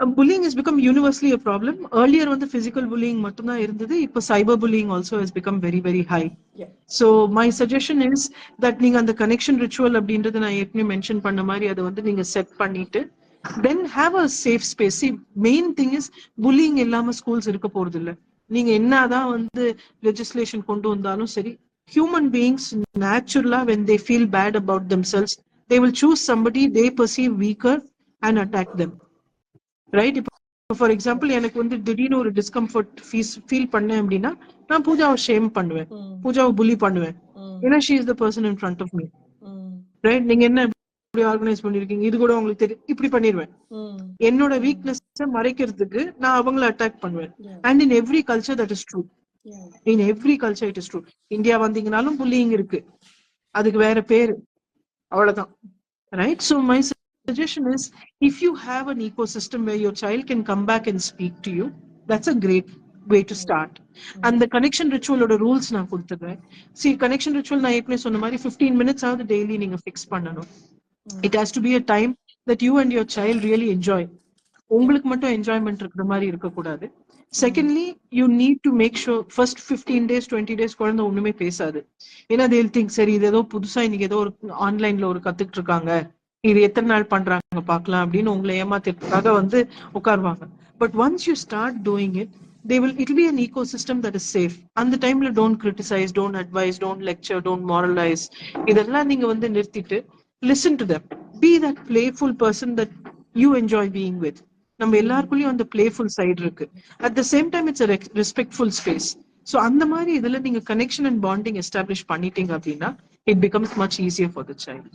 Bullying has become universally a problem. Earlier when the physical bullying mattum da irundhudu, ipo cyber bullying also has become very very high. Yeah. So my suggestion is that நீங்க அந்த connection ritual அப்படின்றது நான் ஏற்கனவே mention பண்ண மாதிரி அதை வந்து நீங்க செட் பண்ணிட்டு then have a safe space. See, main thing is bullying இல்லாம schools இருக்க போறது இல்ல. நீங்க என்னதான் வந்து legislation கொண்டு வந்தாலும் சரி, human beings naturally when they feel bad about themselves, they will choose somebody they perceive weaker and attack them. Right? For example எனக்கு வந்து திடீர்னு ஒரு டிஸ்கம்ஃபர்ட் ஃபீல் பண்ணேன் அப்படின்னா நான் பூஜாவை ஷேம் பண்ணுவேன், பூஜாவை புலி பண்ணுவேன். ஏன்னா she is the person in front of me. Right? நீங்க என்ன இப்படி ஆர்கனைஸ் பண்ணிருக்கீங்க, இது கூட உங்களுக்கு தெரியும், இப்படி பண்ணிடுவேன். என்னோட வீக்னஸ் மறைக்கிறதுக்கு நான் அவங்கள அட்டாக் பண்ணுவேன். And in every culture that is true. In every culture it is true. India வந்தீங்கனாலும் புல்லிங் இருக்கு, அதுக்கு வேற பேரு, அவ்வளவுதான். Right? So my suggestion is, if you have an ecosystem where your child can come back and speak to you, that's a great way to start. And the connection ritual oda rules na kuduthren. See, connection ritual na epne sonna mari 15 minutes avudhu daily neenga fix pannanom. It has to be a time that you and your child really enjoy. உங்களுக்கு மட்டும் enjoyment இருக்கிற மாதிரி இருக்க கூடாது. Secondly, you need to make sure first 15 days 20 days குழந்தை ஒண்ணுமே பேசாது. ஏன்னா they'll think சரி இது ஏதோ புதுசா இன்னைக்கு ஏதோ ஒரு ஆன்லைன்ல ஒரு கத்துக்கிட்டு இருக்காங்க, இது எத்தனை நாள் பண்றாங்க பாக்கலாம் அப்படின்னு உங்களை ஏமாத்திறதுக்காக வந்து உட்காருவாங்க. But once you start doing it, it will be an ecosystem that is safe. அந்த டைம்ல don't criticize, don't advise, don't lecture, don't moralize. இதெல்லாம் நீங்க வந்து நிறுத்திட்டு listen to them. Be that playful person that you enjoy being with. நம்ம எல்லாருக்குள்ளயும் அந்த playful side இருக்கு. At the same time it's a respectful space. So அந்த மாதிரி இதுல நீங்க connection and bonding establish பண்ணிட்டீங்க அப்படின்னா it becomes much easier for the child.